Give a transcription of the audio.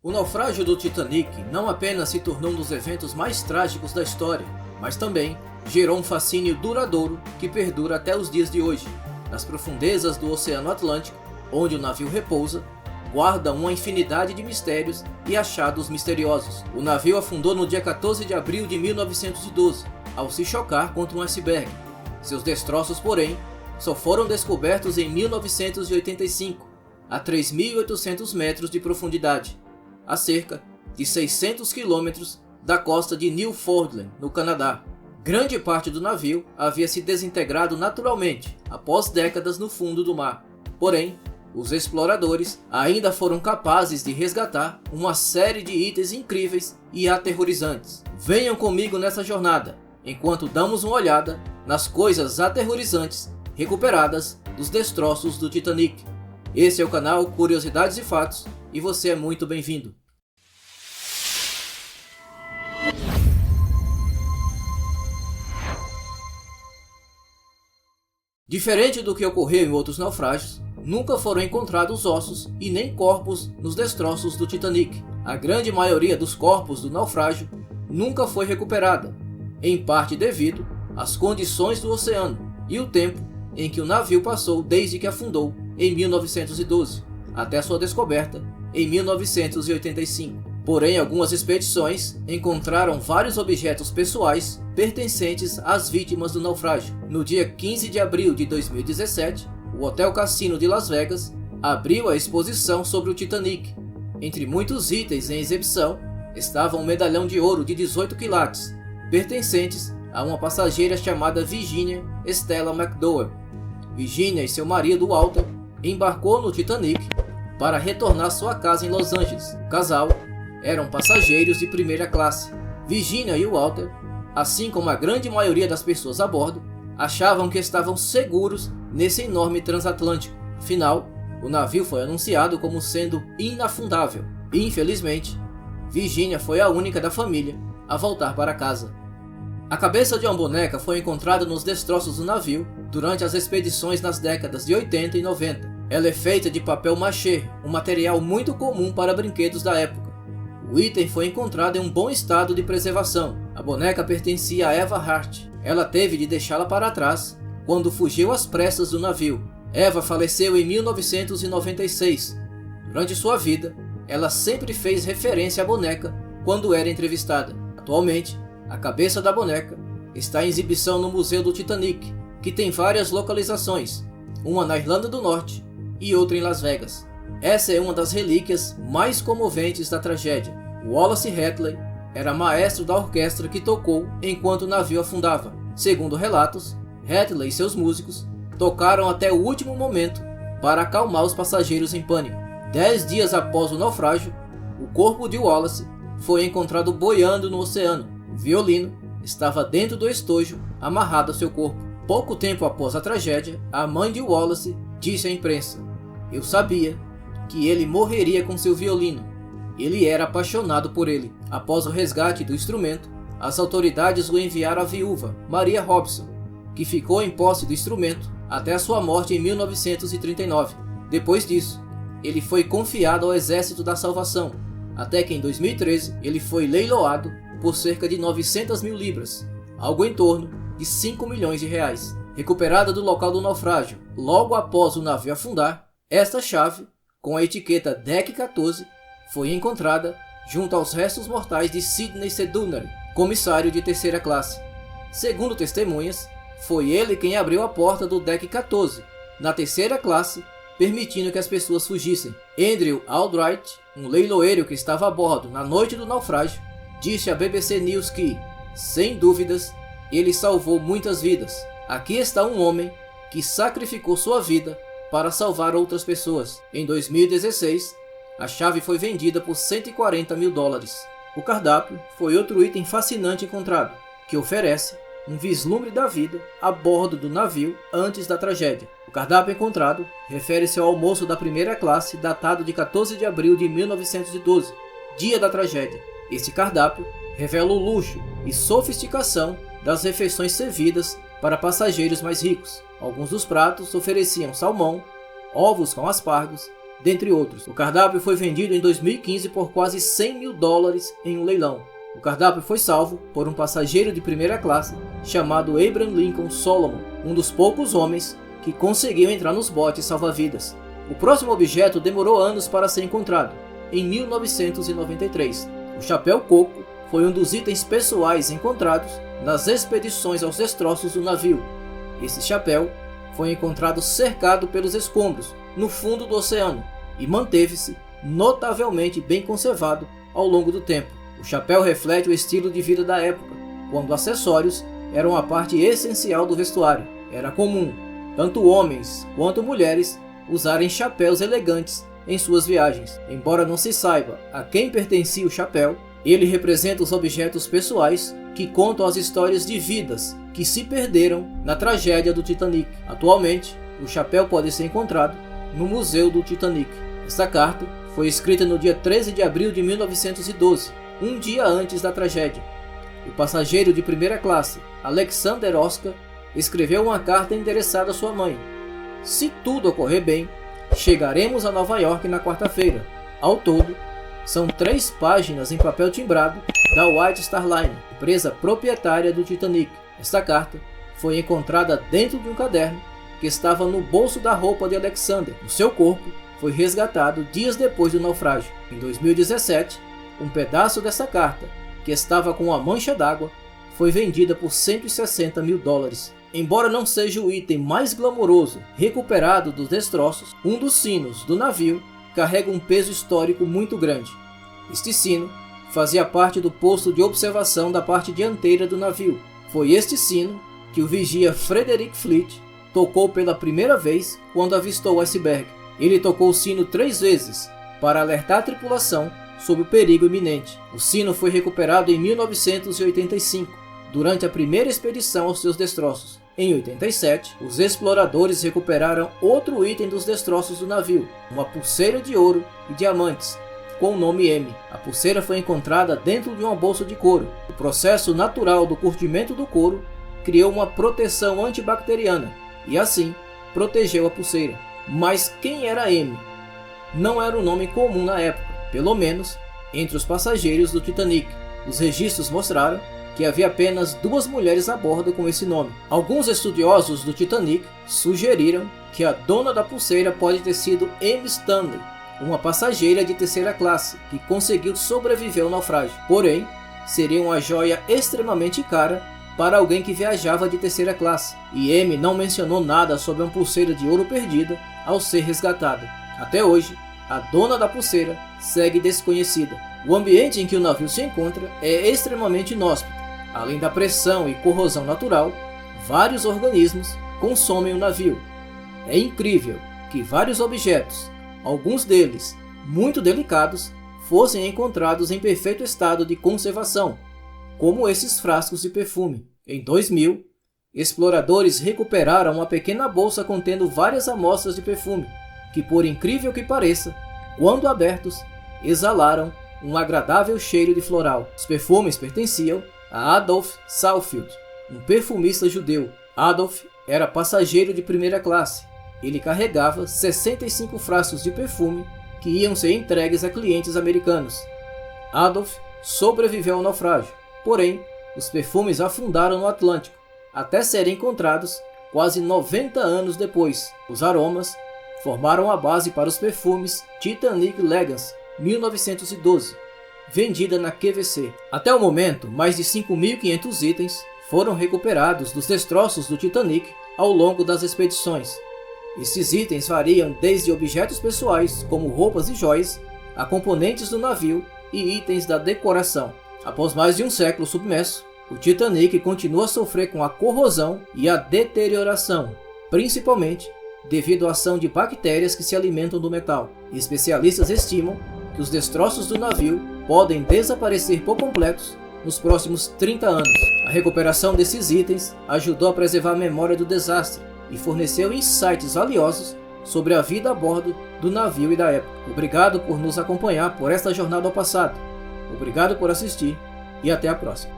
O naufrágio do Titanic não apenas se tornou um dos eventos mais trágicos da história, mas também gerou um fascínio duradouro que perdura até os dias de hoje. Nas profundezas do Oceano Atlântico, onde o navio repousa, guarda uma infinidade de mistérios e achados misteriosos. O navio afundou no dia 14 de abril de 1912, ao se chocar contra um iceberg. Seus destroços, porém, só foram descobertos em 1985, a 3.800 metros de profundidade, a cerca de 600 quilômetros da costa de Newfoundland, no Canadá. Grande parte do navio havia se desintegrado naturalmente após décadas no fundo do mar. Porém, os exploradores ainda foram capazes de resgatar uma série de itens incríveis e aterrorizantes. Venham comigo nessa jornada, enquanto damos uma olhada nas coisas aterrorizantes recuperadas dos destroços do Titanic. Esse é o canal Curiosidades e Fatos e você é muito bem-vindo. Diferente do que ocorreu em outros naufrágios, nunca foram encontrados ossos e nem corpos nos destroços do Titanic. A grande maioria dos corpos do naufrágio nunca foi recuperada, em parte devido às condições do oceano e o tempo em que o navio passou desde que afundou em 1912 até sua descoberta em 1985. Porém, algumas expedições encontraram vários objetos pessoais pertencentes às vítimas do naufrágio. No dia 15 de abril de 2017, o Hotel Cassino de Las Vegas abriu a exposição sobre o Titanic. Entre muitos itens em exibição estava um medalhão de ouro de 18 quilates, pertencentes a uma passageira chamada Virginia Stella McDowell. Virginia e seu marido Walter embarcou no Titanic para retornar sua casa em Los Angeles. O casal eram passageiros de primeira classe. Virginia e Walter, assim como a grande maioria das pessoas a bordo, achavam que estavam seguros nesse enorme transatlântico. Afinal, o navio foi anunciado como sendo inafundável. E, infelizmente, Virginia foi a única da família a voltar para casa. A cabeça de uma boneca foi encontrada nos destroços do navio durante as expedições nas décadas de 80 e 90. Ela é feita de papel machê, um material muito comum para brinquedos da época. O item foi encontrado em um bom estado de preservação. A boneca pertencia a Eva Hart. Ela teve de deixá-la para trás quando fugiu às pressas do navio. Eva faleceu em 1996. Durante sua vida, ela sempre fez referência à boneca quando era entrevistada. Atualmente, a cabeça da boneca está em exibição no Museu do Titanic, que tem várias localizações, uma na Irlanda do Norte e outra em Las Vegas. Essa é uma das relíquias mais comoventes da tragédia. Wallace Hartley era maestro da orquestra que tocou enquanto o navio afundava. Segundo relatos, Hartley e seus músicos tocaram até o último momento para acalmar os passageiros em pânico. 10 dias após o naufrágio, o corpo de Wallace foi encontrado boiando no oceano. O violino estava dentro do estojo, amarrado ao seu corpo. Pouco tempo após a tragédia, a mãe de Wallace disse à imprensa: "Eu sabia que ele morreria com seu violino. Ele era apaixonado por ele." Após o resgate do instrumento, as autoridades o enviaram à viúva, Maria Robson, que ficou em posse do instrumento até a sua morte em 1939. Depois disso, ele foi confiado ao Exército da Salvação, até que em 2013 ele foi leiloado por cerca de 900 mil libras, algo em torno de 5 milhões de reais. Recuperada do local do naufrágio logo após o navio afundar, esta chave, com a etiqueta Deck 14, foi encontrada junto aos restos mortais de Sidney Sedunary, comissário de terceira classe. Segundo testemunhas, foi ele quem abriu a porta do Deck 14, na terceira classe, permitindo que as pessoas fugissem. Andrew Albright, um leiloeiro que estava a bordo na noite do naufrágio, disse à BBC News que, sem dúvidas, ele salvou muitas vidas. Aqui está um homem que sacrificou sua vida para salvar outras pessoas. Em 2016, a chave foi vendida por $140 mil. O cardápio foi outro item fascinante encontrado, que oferece um vislumbre da vida a bordo do navio antes da tragédia. O cardápio encontrado refere-se ao almoço da primeira classe datado de 14 de abril de 1912, dia da tragédia. Esse cardápio revela o luxo e sofisticação das refeições servidas para passageiros mais ricos. Alguns dos pratos ofereciam salmão, ovos com aspargos, dentre outros. O cardápio foi vendido em 2015 por quase 100 mil dólares em um leilão. O cardápio foi salvo por um passageiro de primeira classe chamado Abraham Lincoln Solomon, um dos poucos homens que conseguiu entrar nos botes salva-vidas. O próximo objeto demorou anos para ser encontrado, em 1993. O chapéu coco foi um dos itens pessoais encontrados nas expedições aos destroços do navio. Esse chapéu foi encontrado cercado pelos escombros no fundo do oceano e manteve-se notavelmente bem conservado ao longo do tempo. O chapéu reflete o estilo de vida da época, quando acessórios eram a parte essencial do vestuário. Era comum tanto homens quanto mulheres usarem chapéus elegantes em suas viagens. Embora não se saiba a quem pertencia o chapéu, ele representa os objetos pessoais que contam as histórias de vidas que se perderam na tragédia do Titanic. Atualmente, o chapéu pode ser encontrado no Museu do Titanic. Esta carta foi escrita no dia 13 de abril de 1912, um dia antes da tragédia. O passageiro de primeira classe, Alexander Oscar, escreveu uma carta endereçada à sua mãe. Se tudo ocorrer bem, chegaremos a Nova York na quarta-feira. Ao todo, são 3 páginas em papel timbrado da White Star Line, empresa proprietária do Titanic. Esta carta foi encontrada dentro de um caderno que estava no bolso da roupa de Alexander. O seu corpo foi resgatado dias depois do naufrágio. Em 2017, um pedaço dessa carta, que estava com uma mancha d'água, foi vendida por 160 mil dólares. Embora não seja o item mais glamouroso recuperado dos destroços, um dos sinos do navio carrega um peso histórico muito grande. Este sino fazia parte do posto de observação da parte dianteira do navio. Foi este sino que o vigia Frederick Fleet tocou pela primeira vez quando avistou o iceberg. Ele tocou o sino 3 vezes para alertar a tripulação sobre o perigo iminente. O sino foi recuperado em 1985, durante a primeira expedição aos seus destroços. Em 87, os exploradores recuperaram outro item dos destroços do navio, uma pulseira de ouro e diamantes, com o nome M. A pulseira foi encontrada dentro de uma bolsa de couro. O processo natural do curtimento do couro criou uma proteção antibacteriana e, assim, protegeu a pulseira. Mas quem era M? Não era um nome comum na época, pelo menos entre os passageiros do Titanic. Os registros mostraram que havia apenas 2 mulheres a bordo com esse nome. Alguns estudiosos do Titanic sugeriram que a dona da pulseira pode ter sido M. Stanley, uma passageira de terceira classe que conseguiu sobreviver ao naufrágio. Porém, seria uma joia extremamente cara para alguém que viajava de terceira classe, e M não mencionou nada sobre uma pulseira de ouro perdida ao ser resgatada. Até hoje, a dona da pulseira segue desconhecida. O ambiente em que o navio se encontra é extremamente inóspito. Além da pressão e corrosão natural, vários organismos consomem o navio. É incrível que vários objetos, alguns deles muito delicados, fossem encontrados em perfeito estado de conservação, como esses frascos de perfume. Em 2000, exploradores recuperaram uma pequena bolsa contendo várias amostras de perfume, que, por incrível que pareça, quando abertos, exalaram um agradável cheiro de floral. Os perfumes pertenciam a Adolf Saalfeld, um perfumista judeu. Adolf era passageiro de primeira classe. Ele carregava 65 frascos de perfume que iam ser entregues a clientes americanos. Adolf sobreviveu ao naufrágio, porém, os perfumes afundaram no Atlântico, até serem encontrados quase 90 anos depois. Os aromas formaram a base para os perfumes Titanic Elegance 1912, vendida na QVC. Até o momento, mais de 5.500 itens foram recuperados dos destroços do Titanic ao longo das expedições. Esses itens variam desde objetos pessoais, como roupas e joias, a componentes do navio e itens da decoração. Após mais de um século submerso, o Titanic continua a sofrer com a corrosão e a deterioração, principalmente devido à ação de bactérias que se alimentam do metal. Especialistas estimam que os destroços do navio podem desaparecer por completos nos próximos 30 anos. A recuperação desses itens ajudou a preservar a memória do desastre e forneceu insights valiosos sobre a vida a bordo do navio e da época. Obrigado por nos acompanhar por esta jornada ao passado. Obrigado por assistir e até a próxima.